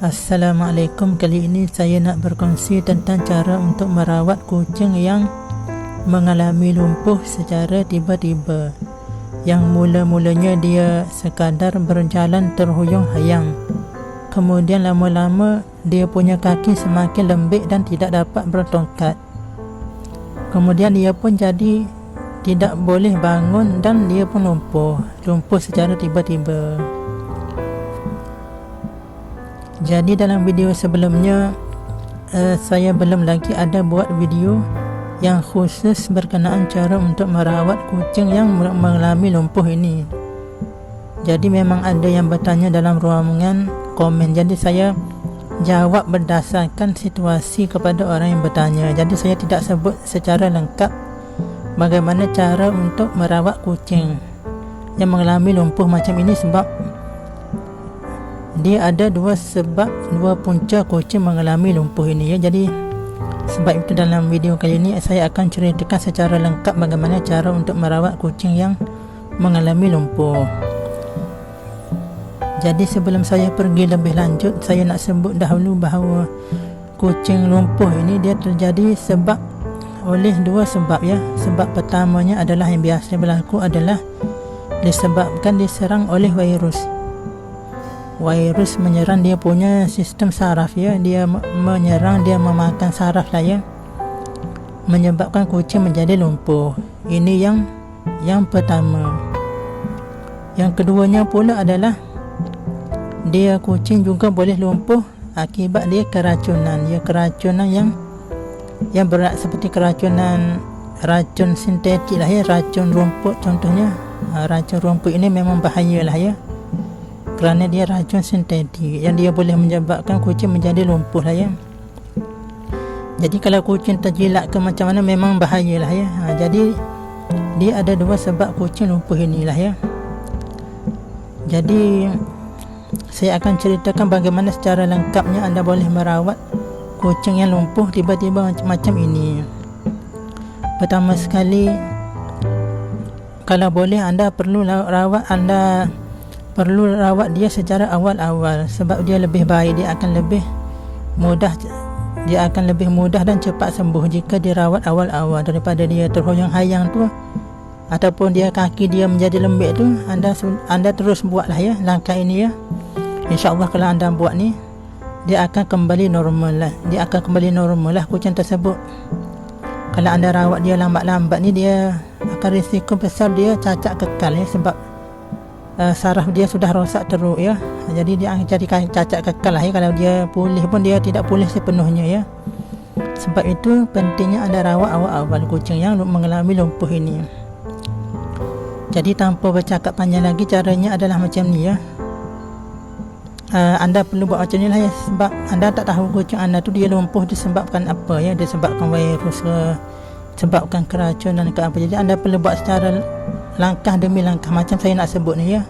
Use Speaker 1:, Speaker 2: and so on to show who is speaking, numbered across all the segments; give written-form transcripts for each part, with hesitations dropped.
Speaker 1: Assalamualaikum. Kali ini saya nak berkongsi tentang cara untuk merawat kucing yang mengalami lumpuh secara tiba-tiba. Yang mula-mulanya dia sekadar berjalan terhuyung-hayang, kemudian lama-lama dia punya kaki semakin lembik dan tidak dapat bertongkat. Kemudian dia pun jadi tidak boleh bangun dan dia pun lumpuh secara tiba-tiba. Jadi dalam video sebelumnya saya belum lagi ada buat video yang khusus berkenaan cara untuk merawat kucing yang mengalami lumpuh ini. Jadi memang ada yang bertanya dalam ruangan komen, jadi saya jawab berdasarkan situasi kepada orang yang bertanya. Jadi saya tidak sebut secara lengkap bagaimana cara untuk merawat kucing yang mengalami lumpuh macam ini, sebab dia ada dua punca kucing mengalami lumpuh ini ya. Jadi sebab itu dalam video kali ini saya akan ceritakan secara lengkap bagaimana cara untuk merawat kucing yang mengalami lumpuh. Jadi sebelum saya pergi lebih lanjut, saya nak sebut dahulu bahawa kucing lumpuh ini dia terjadi oleh dua sebab ya. Sebab pertamanya adalah yang biasa berlaku adalah disebabkan diserang oleh virus menyerang dia punya sistem saraf ya. Dia menyerang, dia memakan saraf lah ya, menyebabkan kucing menjadi lumpuh. Ini yang pertama. Yang keduanya pula adalah dia kucing juga boleh lumpuh akibat dia keracunan. Ya, keracunan yang berat seperti racun sintetik lah ya, racun rumput contohnya. Racun rumput ini memang bahaya lah ya, kerana dia racun sintetik yang dia boleh menyebabkan kucing menjadi lumpuh lah ya. Jadi kalau kucing terjilat ke macam mana memang bahaya lah ya. Jadi dia ada dua sebab kucing lumpuh inilah ya. Jadi saya akan ceritakan bagaimana secara lengkapnya anda boleh merawat kucing yang lumpuh tiba-tiba macam ini. Pertama sekali, kalau boleh anda perlu rawat dia secara awal-awal, sebab dia lebih baik, dia akan lebih mudah dan cepat sembuh jika dirawat awal-awal daripada dia terhuyung-hayang tu, ataupun dia kaki dia menjadi lembik tu. Anda terus buatlah ya langkah ini ya. InsyaAllah kalau anda buat ni, dia akan kembali normal lah kucing tersebut. Kalau anda rawat dia lambat-lambat ni, dia akan risiko besar dia cacat kekal ya, sebab saraf dia sudah rosak teruk ya. Jadi dia akan jadi cacat kekal lah ya. Kalau dia pulih pun dia tidak pulih sepenuhnya ya. Sebab itu pentingnya anda rawat awal-awal kucing yang mengalami lumpuh ini. Jadi tanpa bercakap panjang lagi, caranya adalah macam ni ya. Anda perlu buat macam ni lah ya, sebab anda tak tahu kucing anda tu dia lumpuh disebabkan apa ya, disebabkan virus ke, disebabkan keracunan ke apa. Jadi anda perlu buat secara langkah demi langkah macam saya nak sebut ni ya.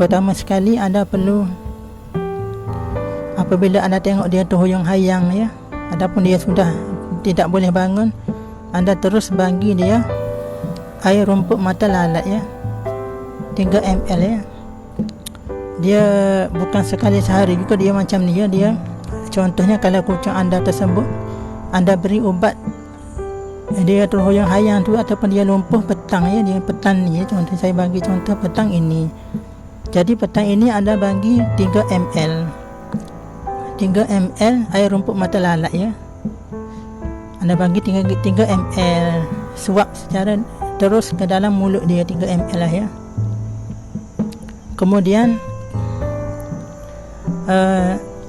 Speaker 1: Pertama sekali, anda perlu, apabila anda tengok dia terhuyung-hayang ya, adapun dia sudah tidak boleh bangun, anda terus bagi dia air rumput mata lalat ya, 3 ml ya. Dia bukan sekali sehari juga, dia macam ni ya. Dia contohnya kalau kucing anda tersebut anda beri ubat dia terhuyung-hayang tu ataupun dia lumpuh petang ya, dia petang ni ya. Contoh saya bagi contoh petang ini. Jadi petang ini anda bagi 3 ml air rumput mata lalat ya. Anda bagi 3 ml, suap secara terus ke dalam mulut dia 3 ml lah ya. Kemudian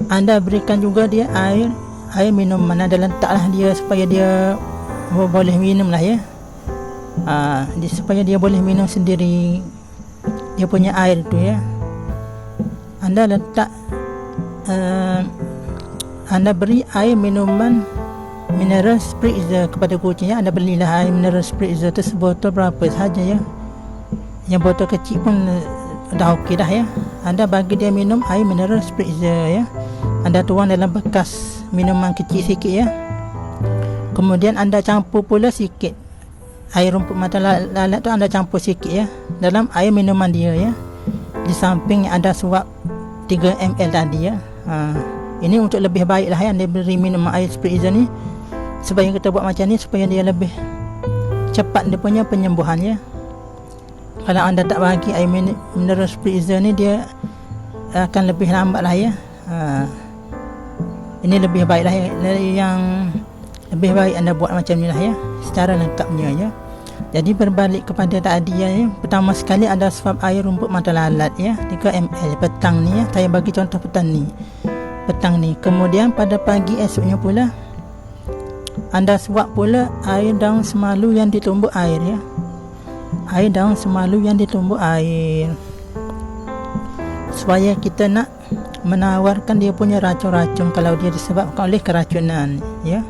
Speaker 1: anda berikan juga dia air minuman. Anda letaklah dia supaya dia boleh minum lah ya. Supaya dia boleh minum sendiri dia punya air tu ya. Anda letak anda beri air minuman mineral spritzer kepada kucingnya. Anda belilah air mineral spritzer tu sebotol berapa sahaja ya. Yang botol kecil pun dah okey dah ya. Anda bagi dia minum air mineral spritzer ya. Anda tuang dalam bekas minuman kecil sikit ya. Kemudian anda campur pula sikit air rumput mata lalat tu, anda campur sikit ya dalam air minuman dia ya. Di samping ada suap 3 ml tadi ya. Ini untuk lebih baik lah ya, anda beri minum air freezer ni supaya kita buat macam ni supaya dia lebih cepat dia punya penyembuhan ya. Kalau anda tak bagi air mineral freezer ni, dia akan lebih lambat lah ya. Ini lebih baik lah ya, yang lebih baik anda buat macam ni lah ya, secara lengkapnya ya. Jadi berbalik kepada tadi ya, pertama sekali ada suap air rumput mata lalat ya, 3 ml petang ni ya. Saya bagi contoh petang ni. Kemudian pada pagi esoknya pula anda suap pula air daun semalu yang ditumbuk air ya. Air daun semalu yang ditumbuk air, supaya kita nak menawarkan dia punya racun-racun kalau dia disebabkan oleh keracunan ya.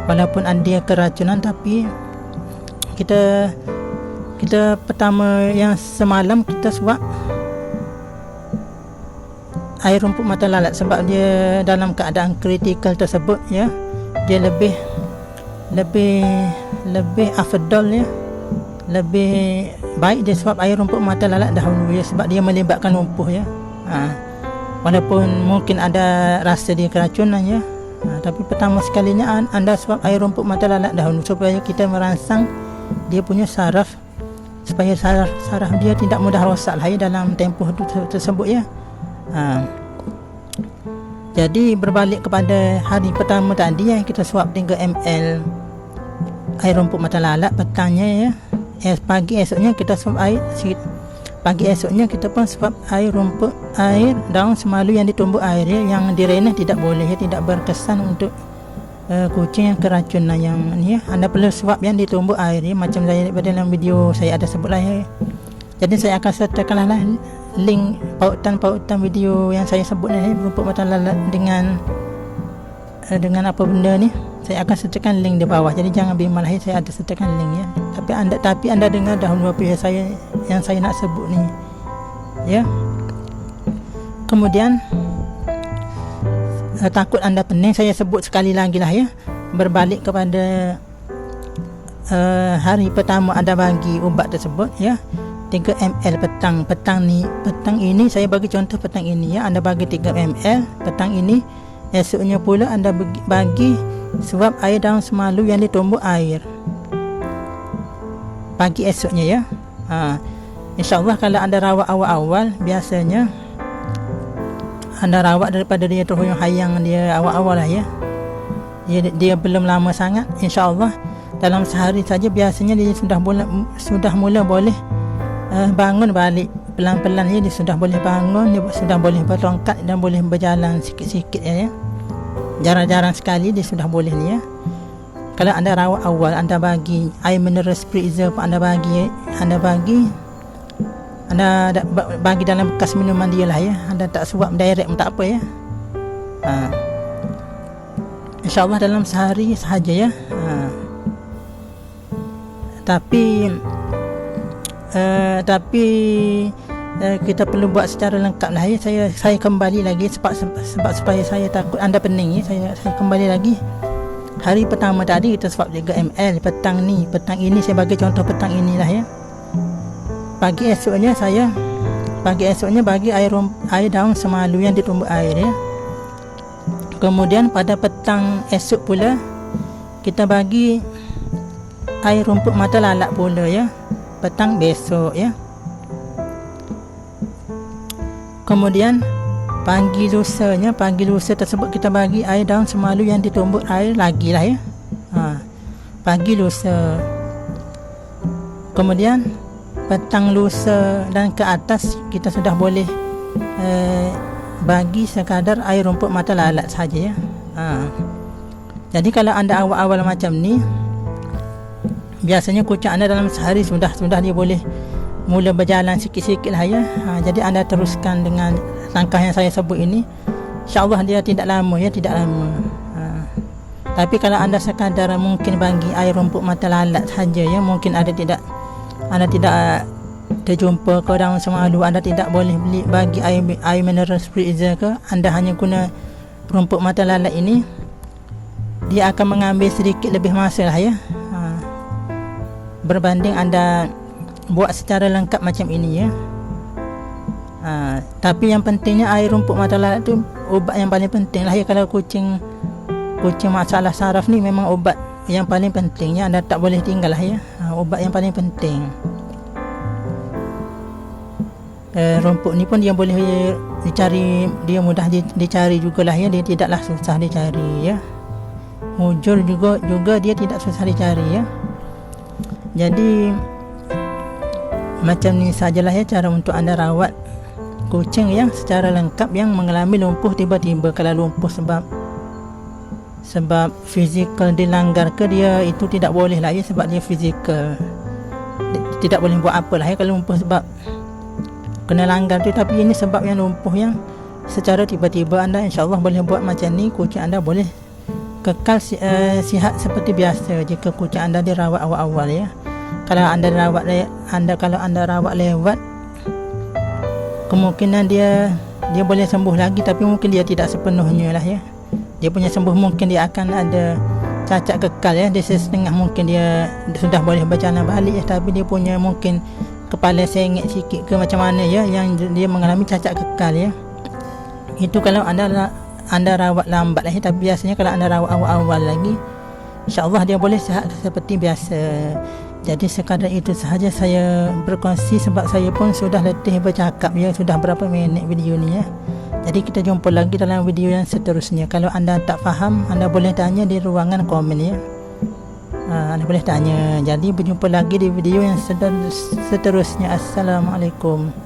Speaker 1: Walaupun dia keracunan, tapi kita pertama yang semalam kita suap air rumput mata lalat sebab dia dalam keadaan kritikal tersebut ya. Dia lebih afdal ya, lebih baik dia suap air rumput mata lalat dahulu ya, sebab dia melibatkan lumpuh ya. Walaupun mungkin ada rasa dia keracunan ya, tapi pertama sekalinya anda suap air rumput mata lalat dahulu supaya kita merangsang dia punya saraf, supaya saraf dia tidak mudah rosak lah ya dalam tempoh tersebut ya. Jadi berbalik kepada hari pertama tadi yang kita suap 3 ml air rumput mata lalat petangnya ya. Pagi esoknya kita suap air sikit. Pagi esoknya kita pun suap air daun semalu yang ditumbuk air ya, yang direnah tidak boleh ya, tidak berkesan untuk kucing yang keracunan yang ni ya. Anda perlu suap yang ditumbuk air ya, macam saya dalam video saya ada sebut lah ya. Jadi saya akan sertakan lah link pautan video yang saya sebut ni rumput mata lalat dengan apa benda ni. Saya akan sertakan link di bawah, jadi jangan bimbang lah, saya ada sertakan link ya. Tapi anda dengar dahulu apa yang saya nak sebut ni ya. Kemudian takut anda pening, saya sebut sekali lagi lah ya. Berbalik kepada hari pertama anda bagi ubat tersebut ya, 3 ml petang ini saya bagi contoh petang ini ya. Anda bagi 3 ml petang ini, esoknya pula anda bagi suap air daun semalu yang ditumbuk air pagi esoknya ya. InsyaAllah kalau anda rawat awal-awal, biasanya anda rawat daripada dia terhuyung hayang dia awal-awal lah ya, dia belum lama sangat, InsyaAllah dalam sehari saja biasanya dia sudah mula boleh bangun balik pelan-pelan ya. Dia sudah boleh bangun, dia sudah boleh bertongkat dan boleh berjalan sikit-sikit ya. Jarang-jarang sekali dia sudah boleh ni ya. Kalau anda rawat awal, anda bagi air mineral freezer pun anda bagi dalam bekas minuman dia lah ya. Anda tak suap direct pun tak apa ya. InsyaAllah dalam sehari sahaja ya. Tapi kita perlu buat secara lengkap lah ya. Saya kembali lagi sebab supaya saya takut anda pening ya. Saya kembali lagi. Hari pertama tadi kita suap 3 ml petang ini saya bagi contoh petang inilah ya. Pagi esoknya bagi air daun semalu yang ditumbuk air ya. Kemudian pada petang esok pula kita bagi air rumput mata lalat pula ya, petang besok ya. Kemudian pagi lusa tersebut kita bagi air daun semalu yang ditumbuk air lagi lah ya. Pagi lusa. Kemudian petang lusa dan ke atas kita sudah boleh bagi sekadar air rumput mata lalat saja ya. Jadi kalau anda awal-awal macam ni, biasanya kucing anda dalam sehari sudah dia boleh mula berjalan sikit-sikit lah ya. Jadi anda teruskan dengan langkah yang saya sebut ini, InsyaAllah dia tidak lama. Tapi kalau anda sekadar mungkin bagi air rumput mata lalat saja ya, mungkin anda tidak terjumpa ke daun semalu, anda tidak boleh bagi air mineral freezer ke, anda hanya guna rumput mata lalat ini, dia akan mengambil sedikit lebih masa lah ya, berbanding anda buat secara lengkap macam ini ya. Tapi yang pentingnya air rumput mata lalat tu ubat yang paling penting lah ya. Kalau kucing masalah saraf ni memang ubat yang paling pentingnya, anda tak boleh tinggal lah ya. Ubat yang paling penting. Rumput ni pun dia boleh dicari, dia mudah dicari jugalah ya, dia tidaklah susah dicari ya. Mujur juga dia tidak susah dicari ya. Jadi macam ni sajalah ya cara untuk anda rawat kucing yang secara lengkap yang mengalami lumpuh tiba-tiba. Kalau lumpuh sebab fizikal dilanggar ke, dia itu tidak boleh lah ya, sebab dia fizikal, tidak boleh buat apalah ya kalau lumpuh sebab kena langgar tu. Tapi ini sebab yang lumpuh yang secara tiba-tiba, anda insyaAllah boleh buat macam ni, kucing anda boleh kekal sihat seperti biasa jika kucing anda dirawat awal-awal ya. Kalau anda rawat lewat, kemungkinan dia boleh sembuh lagi, tapi mungkin dia tidak sepenuhnya lah ya. Dia punya sembuh mungkin dia akan ada cacat kekal ya, dia setengah mungkin dia sudah boleh berjalan balik ya, tapi dia punya mungkin kepala sengit sikit ke macam mana ya, yang dia mengalami cacat kekal ya. Itu kalau anda rawat lambat lah ya. Tapi biasanya kalau anda rawat awal-awal lagi, insyaAllah dia boleh sihat seperti biasa. Jadi sekadar itu sahaja saya berkongsi, sebab saya pun sudah letih bercakap ya, sudah berapa minit video ni ya. Jadi kita jumpa lagi dalam video yang seterusnya. Kalau anda tak faham, anda boleh tanya di ruangan komen ya. Anda boleh tanya. Jadi berjumpa lagi di video yang seterusnya. Assalamualaikum.